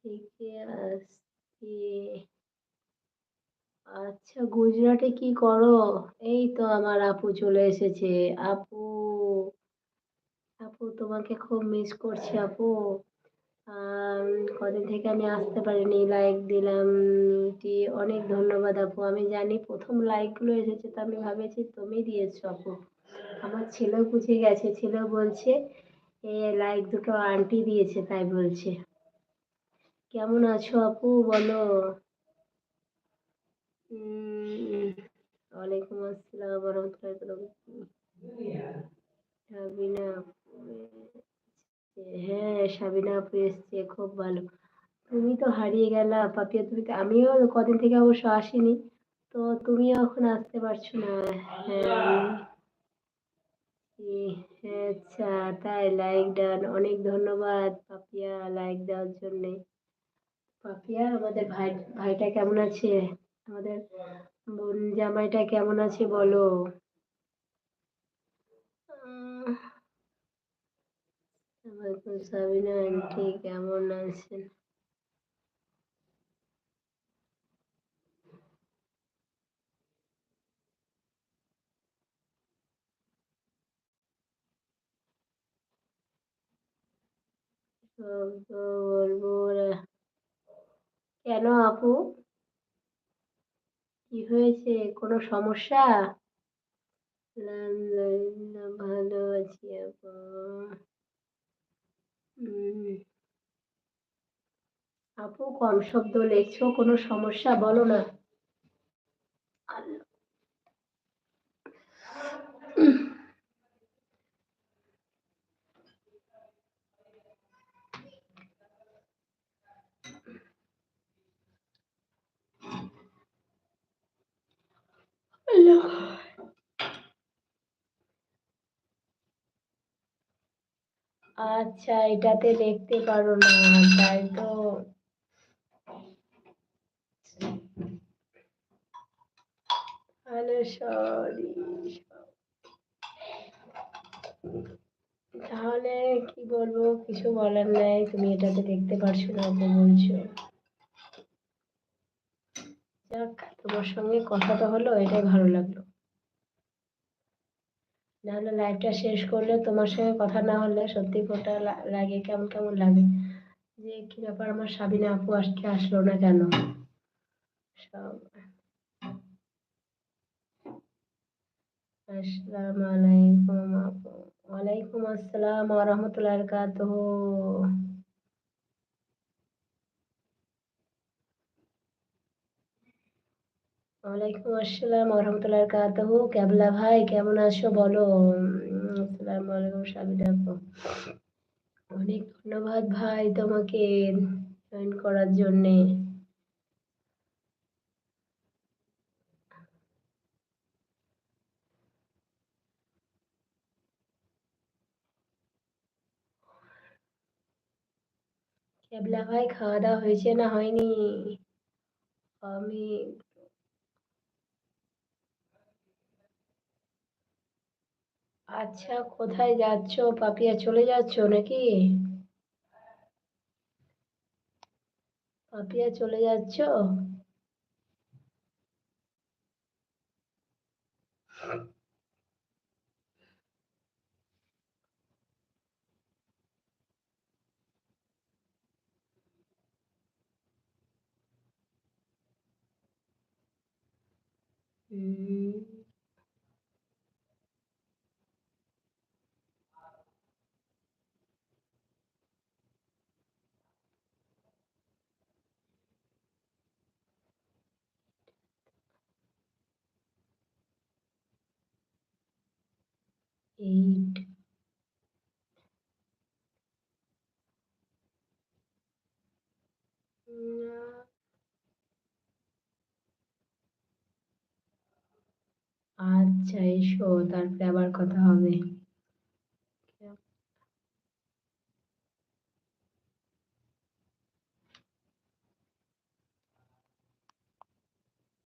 থেকে আসছি। আচ্ছা, গুজরাটে কি করো? এই তো আমার আপু চলে এসেছে। আপু, আপু তোমাকে খুব মিস করছি আপু। আম কদিন থেকে আমি আসতে পারিনি। লাইক দিলাম টি অনেক ধন্যবাদ আপু। আমি জানি ১ম লাইকগুলো এসেছে তো আমি ভেবেছি তুমি দিয়েছো আপু। আমার ছেলেও বুঝে গেছে। ছেলেও বলছে লাইক দুটো আন্টি দিয়েছে তাই বলছে। কেমন আছো আপু বলো? উম ওয়ালাইকুম আসসালাম ওয়া রাহমাতুল্লাহি ওয়া বারাকাতুহু। সাবিনা আপু এসছে। হ্যাঁ, সাবিনা আপু এসছে। খুব ভালো। তুমি তো হারিয়ে গেলা পাপিয়া, তুমি তো, আমিও কদিন থেকে অবশ্য আসিনি। তো তুমিও এখন আসতে পারছো না। হ্যাঁ, হ্যাঁ, আচ্ছা, তাই লাইক ডান। অনেক ধন্যবাদ পাপিয়া লাইক দেওয়ার জন্যে। পাপিয়া, আমাদের ভাইটা কেমন আছে? আমাদের বোন জামাইটা কেমন আছে বলো? উম, ওয়ালাইকুম সাবিনা আন্টি কেমন আছেন? সব তো বলবো কেন আপু? কি হয়েছে? কোনো সমস্যা? আলহামদুলিল্লাহ ভালো আছি আপু। উম, আপু কম শব্দ লেখছো, কোনো সমস্যা বলো না। আচ্ছা, এটাতে দেখতে পারো না, তাই তো। তাহলে সরি। তাহলে কি বলবো, কিছু বলার নাই। তুমি এটাতে দেখতে পারছো না আপু বলছো। যাক, তোমার সঙ্গে কথা তো হলো, এটাই ভালো লাগলো। নাহলে লাইফটা শেষ করলে তোমার সঙ্গে কথা না হলে সত্যি কোনটা লাগে, কেমন কেমন লাগে। যে কি ব্যাপার, আমার সাবিনা আপু আজকে আসলো না কেন? সব আসসালামু আলাইকুম আপু। ওয়ালাইকুম আসসালাম ওয়া রাহমাতুল্লাহি ওয়া বারাকাতুহু। ওয়ালাইকুম আসসালাম ওয়া রাহমাতুল্লাহি ওয়া বারাকাতুহু। ক্যাবলা ভাই কেমন আছো বলো? আসসালামু আলাইকুম সাবিনা আপু। অনেক ধন্যবাদ ভাই তোমাকে জয়েন করার জন্যে। ক্যাবলা ভাই, খাওয়া দাওয়া হয়েছে না হয়নি? আমি, আচ্ছা, কোথায় যাচ্ছো পাপিয়া, চলে যাচ্ছো নাকি? পাপিয়া চলে যাচ্ছো? হুম, 8। আচ্ছা, এসো, তারপরে আবার কথা হবে।